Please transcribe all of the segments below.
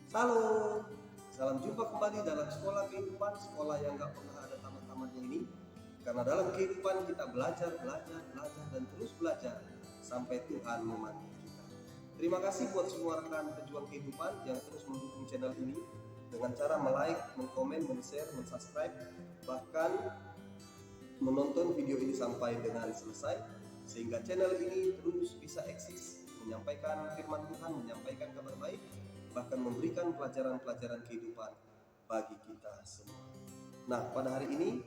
Halo, salam jumpa kembali dalam sekolah kehidupan, sekolah yang gak pernah ada tamat-tamatnya ini. Karena dalam kehidupan kita belajar, dan terus belajar sampai Tuhan memanggil kita. Terima kasih buat semua rekan pejuang kehidupan yang terus mendukung channel ini dengan cara like, komen, share, subscribe, bahkan menonton video ini sampai dengan selesai, sehingga channel ini terus bisa eksis, menyampaikan firman Tuhan, menyampaikan kabar baik, bahkan memberikan pelajaran-pelajaran kehidupan bagi kita semua. Nah, pada hari ini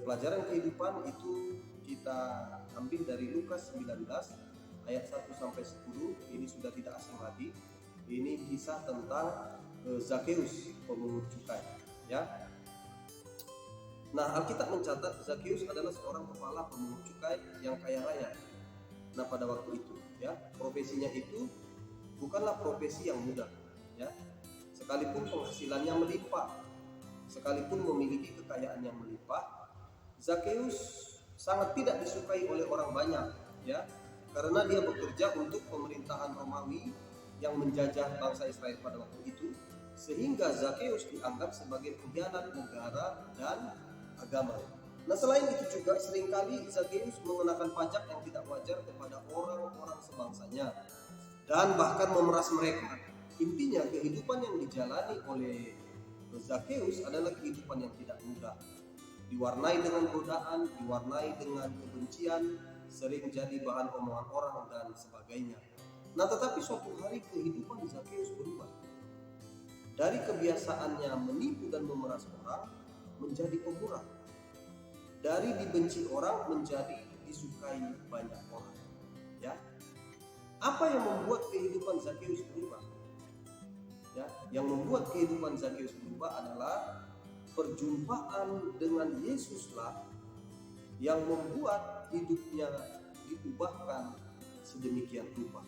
pelajaran kehidupan itu kita ambil dari Lukas 19 ayat 1 sampai 10. Ini sudah tidak asing lagi. Ini kisah tentang Zakheus, pemungut cukai, ya. Nah, Alkitab mencatat Zakheus adalah seorang kepala pemungut cukai yang kaya raya. Nah, pada waktu itu, ya, profesinya itu bukanlah profesi yang mudah, ya. Sekalipun penghasilannya melimpah, sekalipun memiliki kekayaan yang melimpah, Zakheus sangat tidak disukai oleh orang banyak, ya, karena dia bekerja untuk pemerintahan Romawi yang menjajah bangsa Israel pada waktu itu, sehingga Zakheus dianggap sebagai pengkhianat negara dan agama. Nah, selain itu juga seringkali Zakheus mengenakan pajak yang tidak wajar kepada orang-orang sebangsanya dan bahkan memeras mereka. Intinya kehidupan yang dijalani oleh Zakheus adalah kehidupan yang tidak mudah, diwarnai dengan godaan, diwarnai dengan kebencian, sering jadi bahan omongan orang dan sebagainya. Nah, tetapi suatu hari kehidupan Zakheus berubah. Dari kebiasaannya menipu dan memeras orang menjadi pemurah. Dari dibenci orang menjadi disukai banyak orang. Ya. Apa yang membuat kehidupan Zakheus berubah? Ya, yang membuat kehidupan Zakheus berubah adalah perjumpaan dengan Yesuslah yang membuat hidupnya diubahkan sedemikian rupa.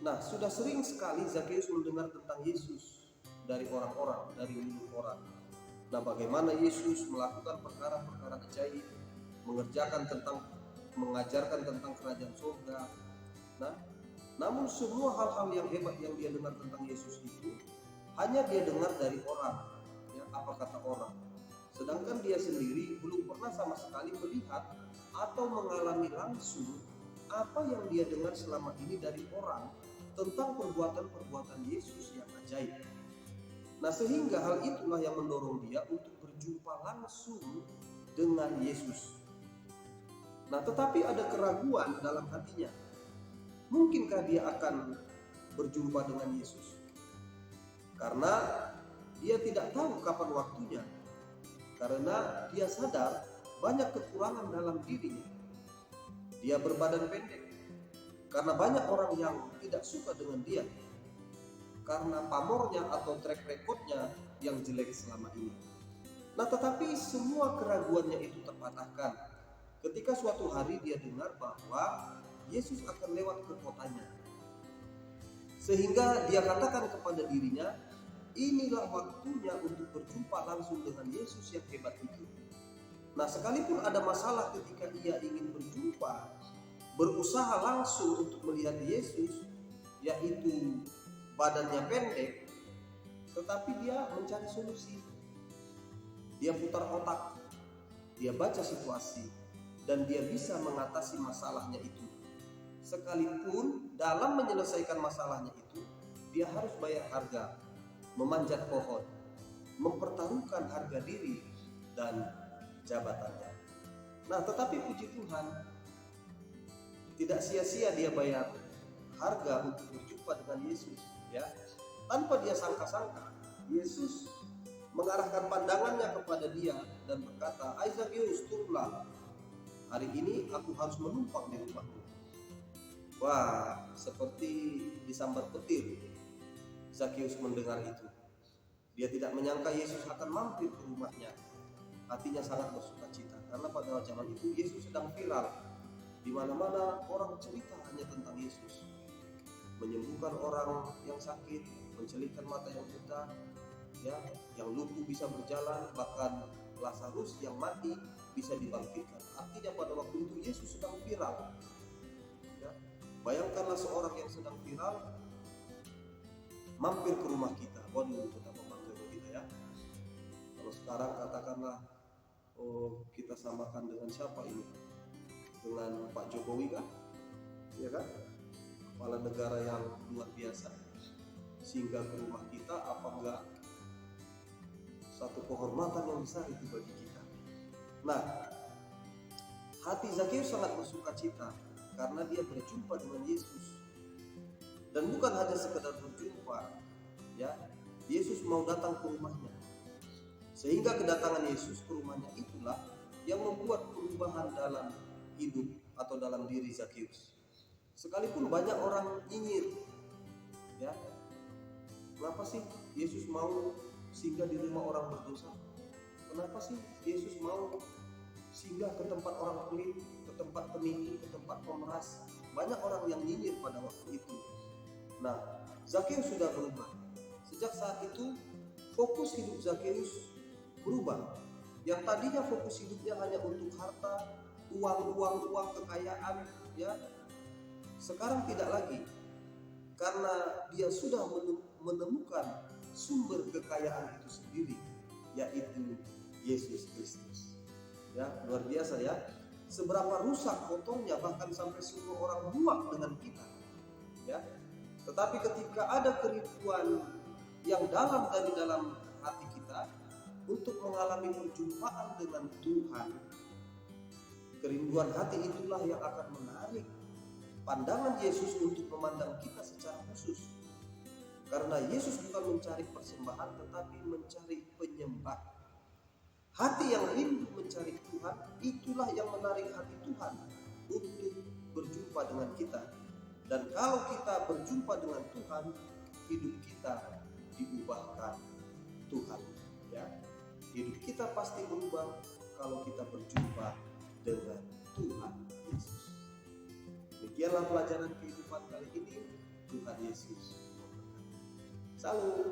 Nah, sudah sering sekali Zakheus mendengar tentang Yesus dari orang-orang, dari mulut orang. Nah, bagaimana Yesus melakukan perkara-perkara ajaib, mengajarkan tentang kerajaan surga. Nah, namun semua hal-hal yang hebat yang dia dengar tentang Yesus itu hanya dia dengar dari orang, ya, apa kata orang. Sedangkan dia sendiri belum pernah sama sekali melihat atau mengalami langsung apa yang dia dengar selama ini dari orang tentang perbuatan-perbuatan Yesus yang ajaib. Nah, sehingga hal itulah yang mendorong dia untuk berjumpa langsung dengan Yesus. Nah, tetapi ada keraguan dalam hatinya. Mungkinkah dia akan berjumpa dengan Yesus? Karena dia tidak tahu kapan waktunya. Karena dia sadar banyak kekurangan dalam dirinya. Dia berbadan pendek. Karena banyak orang yang tidak suka dengan dia. Karena pamornya atau track recordnya yang jelek selama ini. Nah, tetapi semua keraguannya itu terpatahkan ketika suatu hari dia dengar bahwa Yesus akan lewat ke kotanya. Sehingga dia katakan kepada dirinya, inilah waktunya untuk berjumpa langsung dengan Yesus yang hebat itu. Nah, sekalipun ada masalah ketika ia ingin berjumpa, berusaha langsung untuk melihat Yesus, yaitu badannya pendek, tetapi dia mencari solusi. Dia putar otak, dia baca situasi, dan dia bisa mengatasi masalahnya itu. Sekalipun dalam menyelesaikan masalahnya itu, dia harus bayar harga, memanjat pohon, mempertaruhkan harga diri dan jabatannya. Nah, tetapi puji Tuhan, tidak sia-sia dia bayar harga untuk berjumpa dengan Yesus, ya. Tanpa dia sangka-sangka, Yesus mengarahkan pandangannya kepada dia dan berkata, Zakheus, turunlah. Hari ini aku harus menumpang di rumahmu. Wah, seperti disambar petir. Zakheus mendengar itu. Dia tidak menyangka Yesus akan mampir ke rumahnya. Hatinya sangat bersukacita karena pada zaman itu Yesus sedang viral. Di mana-mana orang cerita hanya tentang Yesus. Menyembuhkan orang yang sakit, mencelitkan mata yang buta, ya, yang lumpuh bisa berjalan, bahkan Lazarus yang mati bisa dibangkitkan. Artinya pada waktu itu Yesus sedang viral. Ya. Bayangkanlah seorang yang sedang viral mampir ke rumah kita. Waduh, betapa bangganya kita ya. Kalau sekarang katakanlah, oh, kita samakan dengan siapa ini? Dengan Pak Jokowi kah? Ya kan? Kepala negara yang luar biasa, sehingga ke rumah kita, apa enggak satu kehormatan yang besar itu bagi kita. Nah, hati Zakheus sangat bersuka cita karena dia berjumpa dengan Yesus. Dan bukan hanya sekedar berjumpa, ya. Yesus mau datang ke rumahnya. Sehingga kedatangan Yesus ke rumahnya itulah yang membuat perubahan dalam hidup atau dalam diri Zakheus. Sekalipun banyak orang nyinyir, ya, kenapa sih Yesus mau singgah di rumah orang berdosa? Kenapa sih Yesus mau singgah ke tempat orang pelit, ke tempat penipu, ke tempat pemeras? Banyak orang yang nyinyir pada waktu itu. Nah, Zakheus sudah berubah. Sejak saat itu, fokus hidup Zakheus berubah. Yang tadinya fokus hidupnya hanya untuk harta, uang, kekayaan, ya, sekarang tidak lagi, karena dia sudah menemukan sumber kekayaan itu sendiri, yaitu Yesus Kristus. Ya, luar biasa ya. Seberapa rusak kotornya, bahkan sampai semua orang muak dengan kita. Ya. Tetapi ketika ada kerinduan yang dalam dari dalam hati kita untuk mengalami perjumpaan dengan Tuhan, kerinduan hati itulah yang akan menarik pandangan Yesus untuk memandang kita secara khusus. Karena Yesus bukan mencari persembahan, tetapi mencari penyembah. Hati yang rindu mencari Tuhan, itulah yang menarik hati Tuhan untuk berjumpa dengan kita. Dan kalau kita berjumpa dengan Tuhan, hidup kita diubahkan Tuhan. Ya, hidup kita pasti berubah kalau kita berjumpa dengan Tuhan Yesus. Demikianlah pelajaran kehidupan kali ini. Tuhan Yesus. Salam.